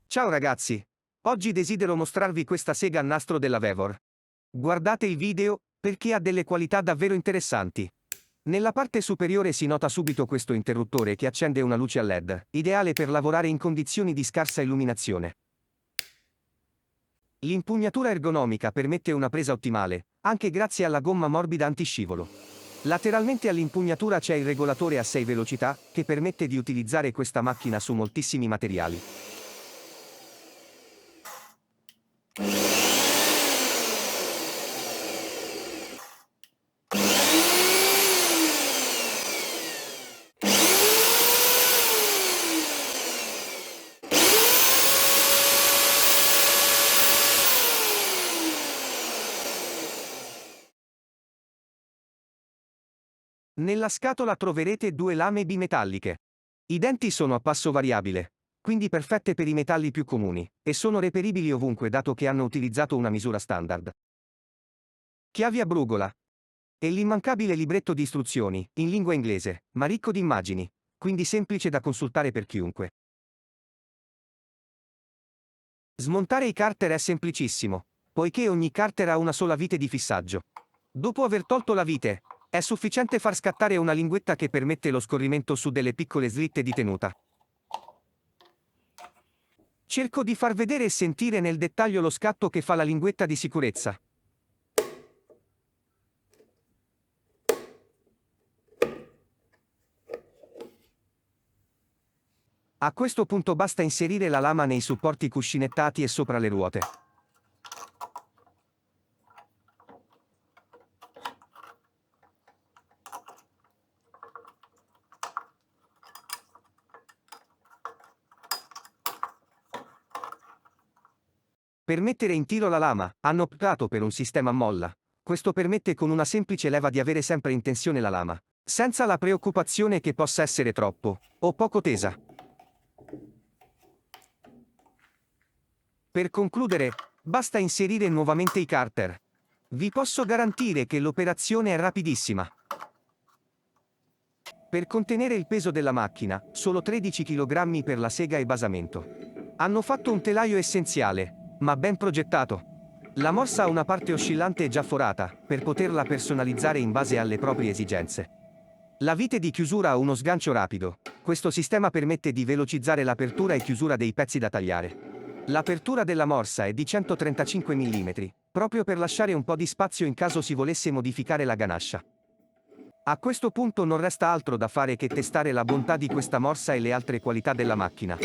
Ciao ragazzi! Oggi desidero mostrarvi questa sega a nastro della Vevor. Guardate il video, perché ha delle qualità davvero interessanti. Nella parte superiore si nota subito questo interruttore che accende una luce a LED, ideale per lavorare in condizioni di scarsa illuminazione. L'impugnatura ergonomica permette una presa ottimale, anche grazie alla gomma morbida antiscivolo. Lateralmente all'impugnatura c'è il regolatore a 6 velocità, che permette di utilizzare questa macchina su moltissimi materiali. Nella scatola troverete due lame bimetalliche. I denti sono a passo variabile, quindi perfette per i metalli più comuni, e sono reperibili ovunque dato che hanno utilizzato una misura standard. Chiavi a brugola. E l'immancabile libretto di istruzioni, in lingua inglese, ma ricco di immagini, quindi semplice da consultare per chiunque. Smontare i carter è semplicissimo, poiché ogni carter ha una sola vite di fissaggio. Dopo aver tolto la vite, è sufficiente far scattare una linguetta che permette lo scorrimento su delle piccole slitte di tenuta. Cerco di far vedere e sentire nel dettaglio lo scatto che fa la linguetta di sicurezza. A questo punto basta inserire la lama nei supporti cuscinettati e sopra le ruote. Per mettere in tiro la lama, hanno optato per un sistema a molla. Questo permette con una semplice leva di avere sempre in tensione la lama, senza la preoccupazione che possa essere troppo o poco tesa. Per concludere, basta inserire nuovamente i carter. Vi posso garantire che l'operazione è rapidissima. Per contenere il peso della macchina, solo 13 kg per la sega e basamento. Hanno fatto un telaio essenziale, ma ben progettato. La morsa ha una parte oscillante già forata, per poterla personalizzare in base alle proprie esigenze. La vite di chiusura ha uno sgancio rapido. Questo sistema permette di velocizzare l'apertura e chiusura dei pezzi da tagliare. L'apertura della morsa è di 135 mm, proprio per lasciare un po' di spazio in caso si volesse modificare la ganascia. A questo punto non resta altro da fare che testare la bontà di questa morsa e le altre qualità della macchina.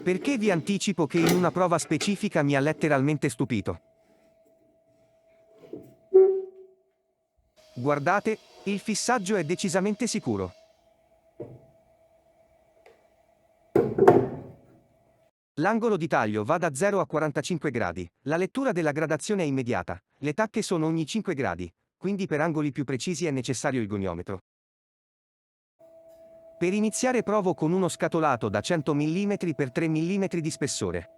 Perché vi anticipo che in una prova specifica mi ha letteralmente stupito. Guardate, il fissaggio è decisamente sicuro. L'angolo di taglio va da 0 a 45 gradi. La lettura della gradazione è immediata. Le tacche sono ogni 5 gradi, quindi per angoli più precisi è necessario il goniometro. Per iniziare provo con uno scatolato da 100 mm per 3 mm di spessore.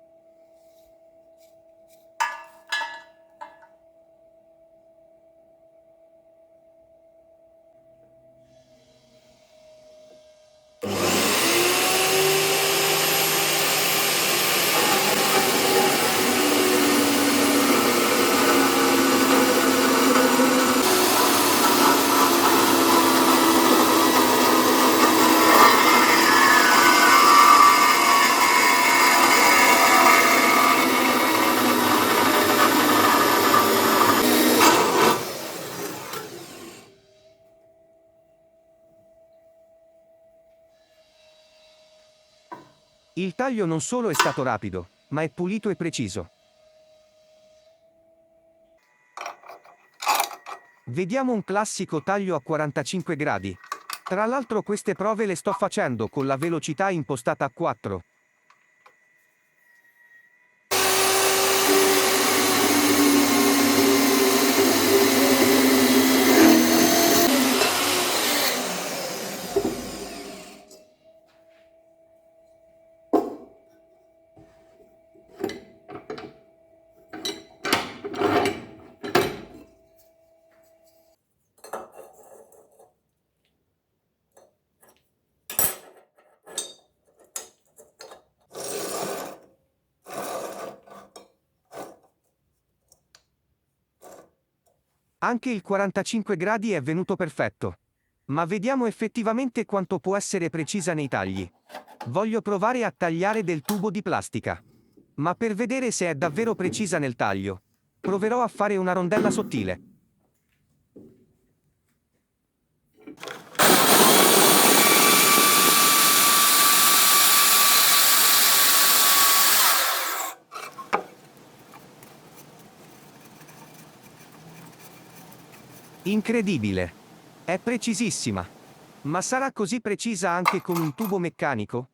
Il taglio non solo è stato rapido, ma è pulito e preciso. Vediamo un classico taglio a 45 gradi. Tra l'altro queste prove le sto facendo con la velocità impostata a 4. Anche il 45 gradi è venuto perfetto. Ma vediamo effettivamente quanto può essere precisa nei tagli. Voglio provare a tagliare del tubo di plastica. Ma per vedere se è davvero precisa nel taglio, proverò a fare una rondella sottile. Incredibile! È precisissima. Ma sarà così precisa anche con un tubo meccanico?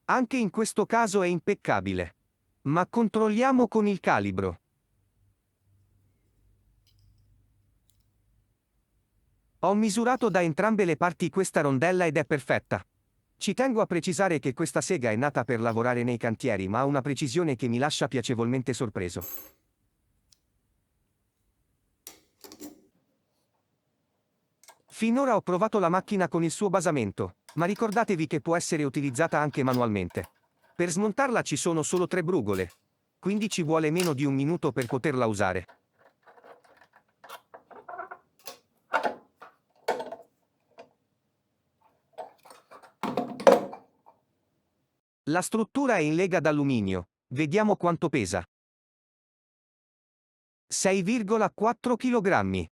Anche in questo caso è impeccabile. Ma controlliamo con il calibro. Ho misurato da entrambe le parti questa rondella ed è perfetta. Ci tengo a precisare che questa sega è nata per lavorare nei cantieri, ma ha una precisione che mi lascia piacevolmente sorpreso. Finora ho provato la macchina con il suo basamento, ma ricordatevi che può essere utilizzata anche manualmente. Per smontarla ci sono solo 3 brugole, quindi ci vuole meno di un minuto per poterla usare. La struttura è in lega d'alluminio, vediamo quanto pesa. 6,4 kg.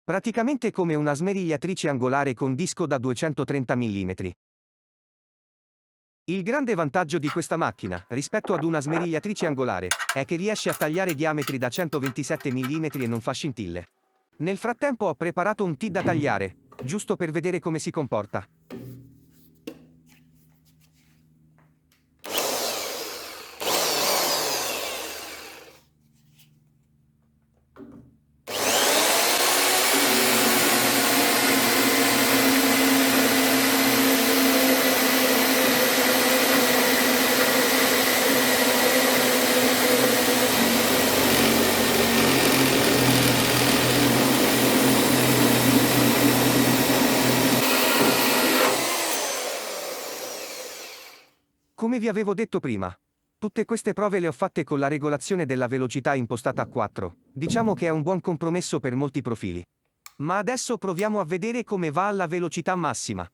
Praticamente come una smerigliatrice angolare con disco da 230 mm. Il grande vantaggio di questa macchina, rispetto ad una smerigliatrice angolare, è che riesce a tagliare diametri da 127 mm e non fa scintille. Nel frattempo ho preparato un T da tagliare, giusto per vedere come si comporta. Come vi avevo detto prima, tutte queste prove le ho fatte con la regolazione della velocità impostata a 4. Diciamo che è un buon compromesso per molti profili. Ma adesso proviamo a vedere come va alla velocità massima.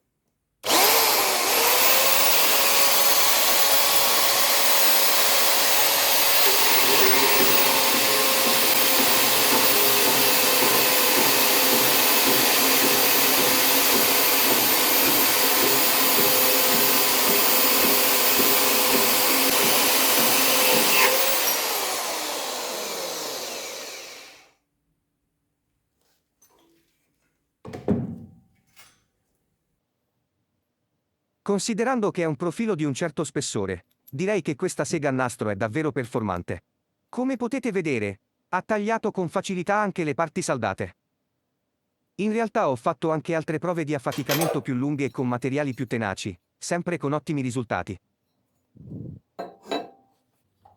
Considerando che è un profilo di un certo spessore, direi che questa sega a nastro è davvero performante. Come potete vedere, ha tagliato con facilità anche le parti saldate. In realtà ho fatto anche altre prove di affaticamento più lunghe e con materiali più tenaci, sempre con ottimi risultati.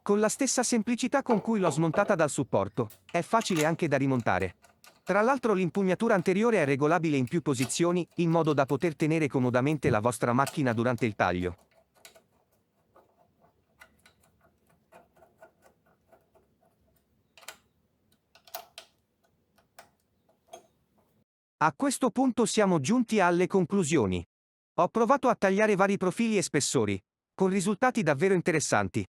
Con la stessa semplicità con cui l'ho smontata dal supporto, è facile anche da rimontare. Tra l'altro l'impugnatura anteriore è regolabile in più posizioni, in modo da poter tenere comodamente la vostra macchina durante il taglio. A questo punto siamo giunti alle conclusioni. Ho provato a tagliare vari profili e spessori, con risultati davvero interessanti.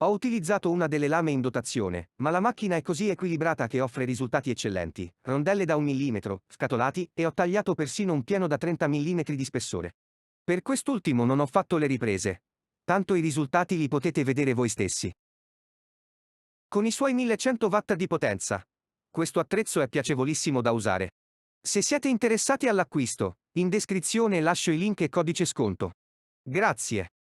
Ho utilizzato una delle lame in dotazione, ma la macchina è così equilibrata che offre risultati eccellenti, rondelle da 1 mm, scatolati, e ho tagliato persino un pieno da 30 mm di spessore. Per quest'ultimo non ho fatto le riprese, tanto i risultati li potete vedere voi stessi. Con i suoi 1100 watt di potenza, questo attrezzo è piacevolissimo da usare. Se siete interessati all'acquisto, in descrizione lascio i link e codice sconto. Grazie.